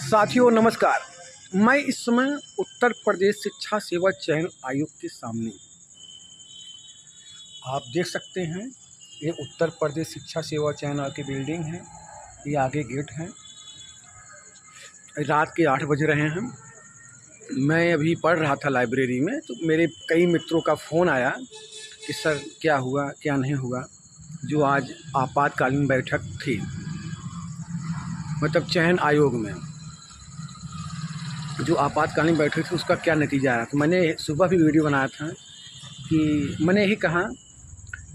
साथियों नमस्कार। मैं इस समय उत्तर प्रदेश शिक्षा सेवा चयन आयोग के सामने आप देख सकते हैं। ये उत्तर प्रदेश शिक्षा सेवा चयन आयोग की बिल्डिंग है। ये आगे गेट है। रात के 8 बज रहे हैं। मैं अभी पढ़ रहा था लाइब्रेरी में, तो मेरे कई मित्रों का फ़ोन आया कि सर क्या हुआ क्या नहीं हुआ। जो आज आपातकालीन बैठक थी, मतलब चयन आयोग में जो आपातकालीन बैठक थी, उसका क्या नतीजा आया। तो मैंने सुबह भी वीडियो बनाया था कि मैंने यही कहा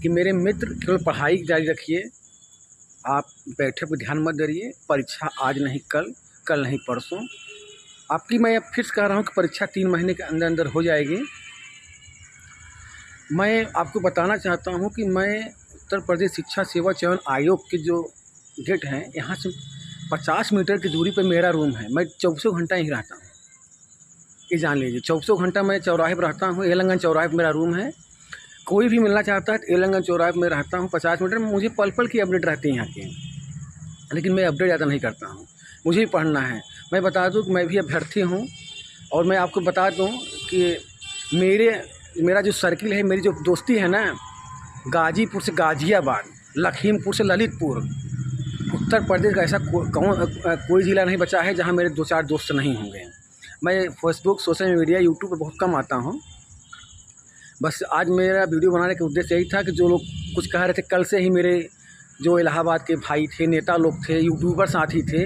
कि मेरे मित्र केवल पढ़ाई जारी रखिए, आप बैठक पर ध्यान मत दीजिए। परीक्षा आज नहीं कल, कल नहीं परसों। आपकी मैं अब फिर कह रहा हूँ कि परीक्षा 3 महीने के अंदर अंदर हो जाएगी। मैं आपको बताना चाहता हूँ कि मैं उत्तर प्रदेश शिक्षा सेवा चयन आयोग के जो गेट हैं, यहाँ से 50 मीटर की दूरी पर मेरा रूम है। मैं 24 घंटा यहीं रहता हूँ, ये जान लीजिए। 24 घंटा मैं चौराहे पर रहता हूँ। एलंगन चौराहे पर मेरा रूम है। कोई भी मिलना चाहता है तो एलंगन चौराहे पर मैं रहता हूँ। 50 मीटर में मुझे पल पल की अपडेट रहती है यहाँ की, लेकिन मैं अपडेट ज़्यादा नहीं करता हूँ। मुझे भी पढ़ना है। मैं बता दूँ कि मैं भी अभ्यर्थी हूँ, और मैं आपको बता दूँ कि मेरा जो सर्किल है, मेरी जो दोस्ती है ना, गाजीपुर से गाज़ियाबाद, लखीमपुर से ललितपुर, उत्तर प्रदेश का ऐसा कोई ज़िला नहीं बचा है जहाँ मेरे 2-4 दोस्त नहीं होंगे। मैं फेसबुक, सोशल मीडिया, यूट्यूब पर बहुत कम आता हूँ। बस आज मेरा वीडियो बनाने का उद्देश्य यही था कि जो लोग कुछ कह रहे थे, कल से ही मेरे जो इलाहाबाद के भाई थे, नेता लोग थे, यूट्यूबर साथी थे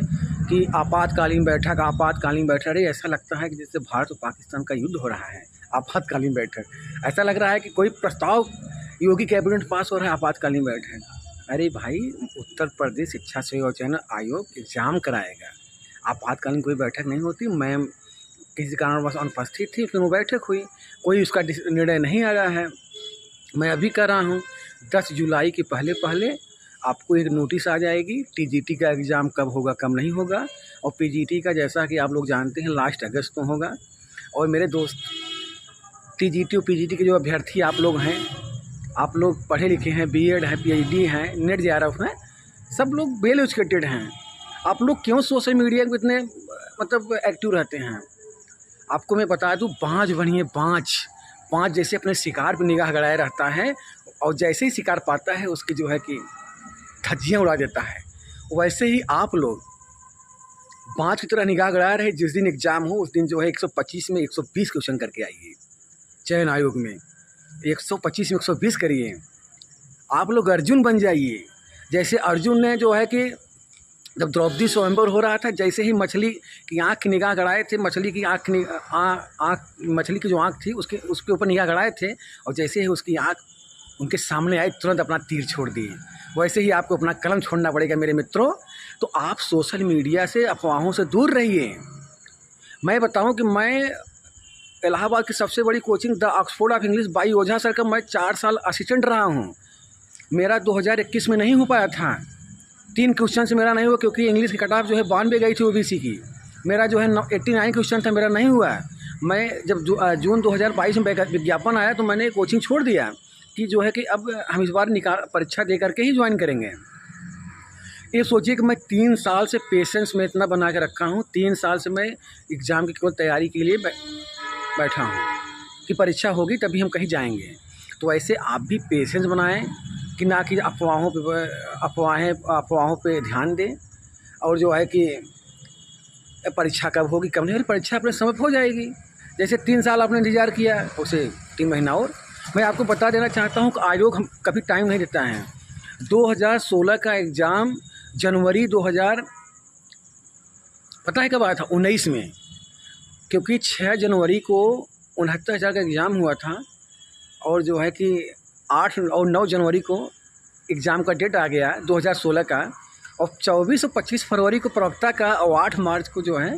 कि आपातकालीन बैठक। अरे ऐसा लगता है कि जैसे भारत और पाकिस्तान का युद्ध हो रहा है। आपातकालीन बैठक, ऐसा लग रहा है कि कोई प्रस्ताव योगी कैबिनेट पास हो रहा है। आपातकालीन बैठक, अरे भाई, उत्तर प्रदेश शिक्षा सेवा चयन आयोग एग्ज़ाम कराएगा। आपातकालीन कोई बैठक नहीं होती। मैं किसी कारणवश अनुपस्थित थी, फिर वो बैठक हुई। कोई उसका निर्णय नहीं आया है। मैं अभी कर रहा हूँ 10 जुलाई के पहले आपको एक नोटिस आ जाएगी। टीजीटी का एग्ज़ाम कब होगा कब नहीं होगा, और पीजीटी का जैसा कि आप लोग जानते हैं लास्ट अगस्त को होगा। और मेरे दोस्त टीजीटी और पीजीटी के जो अभ्यर्थी आप लोग हैं, आप लोग पढ़े लिखे हैं, बीएड है, पीएचडी हैं, नेट जेआरएफ हैं, सब लोग वेल एजुकेटेड हैं। आप लोग क्यों सोशल मीडिया में इतने मतलब एक्टिव रहते हैं। आपको मैं बता दूं, बाज बनिए, बाज जैसे अपने शिकार पर निगाह गड़ाए रहता है, और जैसे ही शिकार पाता है उसकी जो है कि धज्जियाँ उड़ा देता है। वैसे ही आप लोग बाज की तरह निगाह गड़ाए रहे। जिस दिन एग्ज़ाम हो उस दिन जो है 125 में 120 क्वेश्चन करके आइए। चयन आयोग में 125 में 120 करिए। आप लोग अर्जुन बन जाइए। जैसे अर्जुन ने जो है कि जब द्रौपदी स्वयंवर हो रहा था, जैसे ही मछली की आँख की निगाह गड़ाए थे, मछली की जो आँख थी उसके ऊपर निगाह गड़ाए थे, और जैसे ही उसकी आँख उनके सामने आई, तुरंत अपना तीर छोड़ दिए। वैसे ही आपको अपना कलम छोड़ना पड़ेगा मेरे मित्रों। तो आप सोशल मीडिया से, अफवाहों से दूर रहिए। मैं बताऊं कि मैं इलाहाबाद की सबसे बड़ी coaching the Oxford of English by Ojha sir का मैं 4 साल असिस्टेंट रहा हूं। मेरा 2021 में नहीं हो पाया था। 3 क्वेश्चन से मेरा नहीं हुआ, क्योंकि इंग्लिश की कट ऑफ जो है 92 गई थी ओबीसी की। मेरा जो है 89 क्वेश्चन था, मेरा नहीं हुआ। मैं जब जून 2022 में विज्ञापन आया तो मैंने कोचिंग छोड़ दिया कि जो है कि अब हम इस बार परीक्षा दे करके ही ज्वाइन करेंगे। ये सोचिए कि मैं 3 साल से पेशेंस में इतना बना के रखा हूँ। 3 साल से मैं एग्ज़ाम की केवल तैयारी के लिए बैठा हूँ कि परीक्षा होगी तभी हम कहीं जाएंगे। तो ऐसे आप भी पेशेंस बनाएं कि ना कि अफवाहों पे ध्यान दें, और जो है कि परीक्षा कब होगी कब नहीं होगी। परीक्षा अपने समय पर हो जाएगी। जैसे 3 साल आपने इंतज़ार किया, उसे 3 महीना और। मैं आपको बता देना चाहता हूं कि आयोग हम कभी टाइम नहीं देता है। 2016 का एग्ज़ाम जनवरी 2000 पता है कब आया था, 19 में, क्योंकि 6 जनवरी को 69,000 का एग्ज़ाम हुआ था, और जो है कि 8 और 9 जनवरी को एग्ज़ाम का डेट आ गया 2016 का, और 24 और 25 फरवरी को प्रवक्ता का, और 8 मार्च को जो है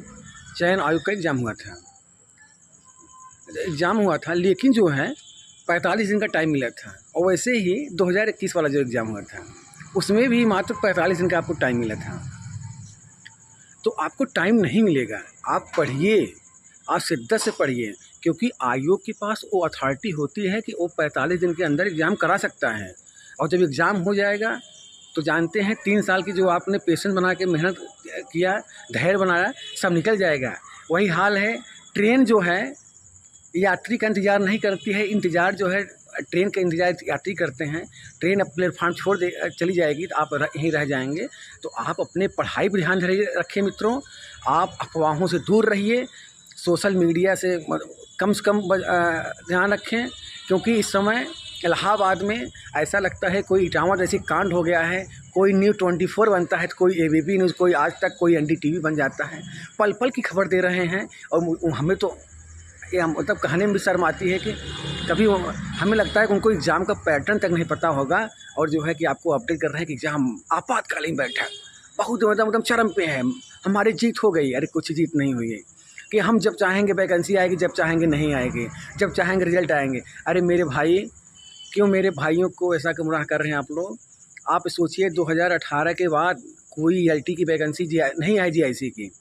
चयन आयोग का एग्ज़ाम हुआ था। लेकिन जो है 45 दिन का टाइम मिला था। और वैसे ही 2021 वाला जो एग्ज़ाम हुआ था, उसमें भी मात्र 45 दिन का आपको टाइम मिला था। तो आपको टाइम नहीं मिलेगा। आप पढ़िए, आप शिद्दत से पढ़िए, क्योंकि आयोग के पास वो अथॉरिटी होती है कि वो 45 दिन के अंदर एग्ज़ाम करा सकता है। और जब एग्ज़ाम हो जाएगा तो जानते हैं 3 साल की जो आपने पेशेंस बना के मेहनत किया, धैर्य बनाया, सब निकल जाएगा। वही हाल है, ट्रेन जो है यात्री का इंतज़ार नहीं करती है, इंतज़ार जो है ट्रेन का इंतज़ार यात्री करते हैं। ट्रेन अब प्लेटफार्म छोड़ दे चली जाएगी तो आप यहीं रह जाएंगे। तो आप अपने पढ़ाई पर ध्यान रखिए मित्रों, आप अफवाहों से दूर रहिए, सोशल मीडिया से कम ध्यान रखें, क्योंकि इस समय इलाहाबाद में ऐसा लगता है कोई इटावा जैसी कांड हो गया है। कोई न्यूज़ 24 बनता है तो कोई ABP न्यूज़, कोई आज तक, कोई NDTV बन जाता है, पल पल की खबर दे रहे हैं। और हमें तो ये मतलब कहने में भी शर्म आती है कि कभी हमें लगता है कि उनको एग्ज़ाम का पैटर्न तक नहीं पता होगा, और जो है कि आपको अपडेट कर रहे हैं कि एग्ज़ाम आपातकालीन बैठक, बहुत मतलब चरम पे है, हमारी जीत हो गई। अरे कुछ जीत नहीं हुई है कि हम जब चाहेंगे वैकेंसी आएगी, जब चाहेंगे नहीं आएगी, जब चाहेंगे रिजल्ट आएंगे। अरे मेरे भाई, क्यों मेरे भाइयों को ऐसा गुमराह कर रहे हैं आप लोग? आप सोचिए 2018 के बाद कोई LT की वैकेंसी नहीं आई GIC की।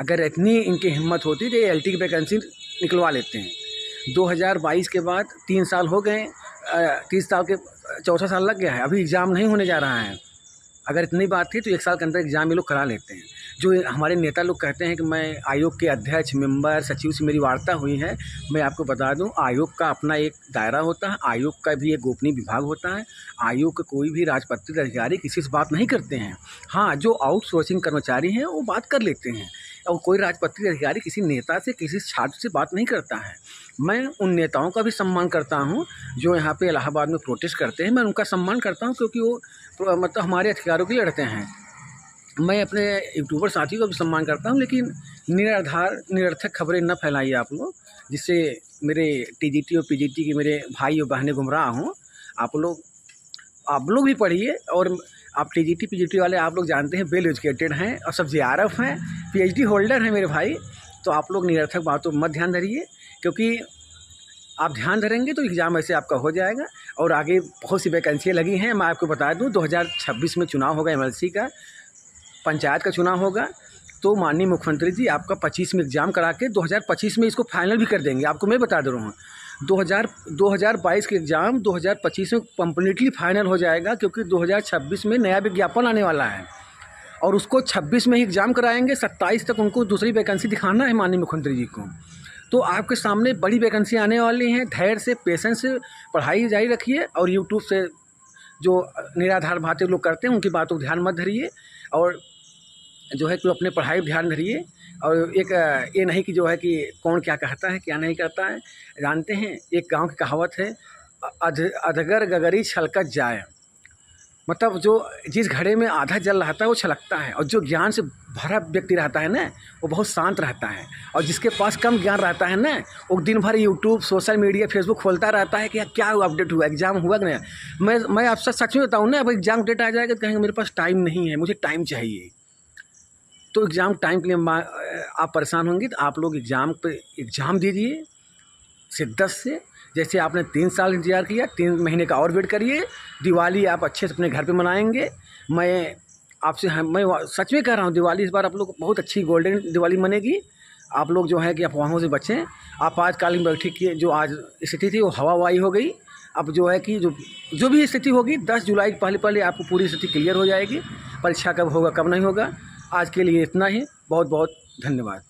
अगर इतनी इनकी हिम्मत होती तो ये LT की वैकेंसी निकलवा लेते हैं। 2022 के बाद 3 साल हो गए, 30 साल के 4था साल लग गया है, अभी एग्ज़ाम नहीं होने जा रहा है। अगर इतनी बात थी तो 1 साल के अंदर एग्ज़ाम ये लोग करा लेते हैं। जो हमारे नेता लोग कहते हैं कि मैं आयोग के अध्यक्ष, मेंबर, सचिव से मेरी वार्ता हुई है, मैं आपको बता दूं, आयोग का अपना एक दायरा होता है, आयोग का भी एक गोपनीय विभाग होता है। आयोग के कोई भी राजपत्रित अधिकारी किसी से बात नहीं करते हैं। हाँ, जो आउटसोर्सिंग कर्मचारी हैं वो बात कर लेते हैं, और कोई राजपत्रित अधिकारी किसी नेता से, किसी छात्र से बात नहीं करता है। मैं उन नेताओं का भी सम्मान करता हूँ जो यहाँ पे इलाहाबाद में प्रोटेस्ट करते हैं, मैं उनका सम्मान करता हूँ, क्योंकि वो मतलब हमारे अधिकारों के लिए लड़ते हैं। मैं अपने यूट्यूबर साथियों का भी सम्मान करता हूँ, लेकिन निराधार निरर्थक खबरें न फैलाइए आप लोग, जिससे मेरे TGT और PGT के मेरे भाई और बहनें गुमराह हों। आप लोग भी पढ़िए, और आप TGT PGT वाले आप लोग जानते हैं वेल एजुकेटेड हैं और सब JRF हैं, PhD होल्डर हैं मेरे भाई। तो आप लोग निरर्थक बातों मत ध्यान धरिए, क्योंकि आप ध्यान धरेंगे तो एग्ज़ाम ऐसे आपका हो जाएगा। और आगे बहुत सी वैकेंसियाँ लगी हैं। मैं आपको बता दूं, 2026 में चुनाव होगा, MLC का, पंचायत का चुनाव होगा। तो माननीय मुख्यमंत्री जी आपका 25 में एग्ज़ाम करा के 2025 में इसको फाइनल भी कर देंगे। आपको मैं बता दे रहा हूँ, 2022 के एग्ज़ाम 2025 में कम्प्लीटली फाइनल हो जाएगा, क्योंकि 2026 में नया विज्ञापन आने वाला है, और उसको 26 में ही एग्ज़ाम कराएंगे। 27 तक उनको दूसरी वैकेंसी दिखाना है माननीय मुख्यमंत्री जी को। तो आपके सामने बड़ी वैकेंसी आने वाली हैं। धैर्य से, पेशेंस से पढ़ाई जारी रखिए, और यूट्यूब से जो निराधार बातें लोग करते हैं उनकी बातों को ध्यान मत धरिए, और जो है कि अपने पढ़ाई पर ध्यान धरिए। और एक ये नहीं कि जो है कि कौन क्या कहता है, क्या नहीं कहता है। जानते हैं, एक गांव की कहावत है, अधगर गगरी छलकत जाए, मतलब जो जिस घड़े में आधा जल रहता है वो छलकता है, और जो ज्ञान से भरा व्यक्ति रहता है ना, वो बहुत शांत रहता है। और जिसके पास कम ज्ञान रहता है ना, वो दिन भर यूट्यूब, सोशल मीडिया, फेसबुक खोलता रहता है कि क्या अपडेट हुआ, एग्ज़ाम हुआ कि नहीं। मैं आपसे सच में बताऊँ ना, अब एग्ज़ाम डेट आ जाएगा तो कहेंगे मेरे पास टाइम नहीं है, मुझे टाइम चाहिए। तो एग्ज़ाम टाइम के लिए आप परेशान होंगे, तो आप लोग एग्ज़ाम दीजिए शिद्दत से। जैसे आपने 3 साल इंतज़ार किया, 3 महीने का और वेट करिए। दिवाली आप अच्छे से अपने घर पे मनाएंगे। मैं सच में कह रहा हूँ, दिवाली इस बार आप लोग बहुत अच्छी गोल्डन दिवाली मनेगी। आप लोग जो है कि अफवाहों से बचें। आपातकालीन बैठक की जो आज स्थिति थी वो हवाबाजी हो गई। अब जो है कि जो भी स्थिति होगी 10 जुलाई के पहले आपको पूरी स्थिति क्लियर हो जाएगी। परीक्षा कब होगा, कब नहीं होगा। आज के लिए इतना ही। बहुत बहुत धन्यवाद।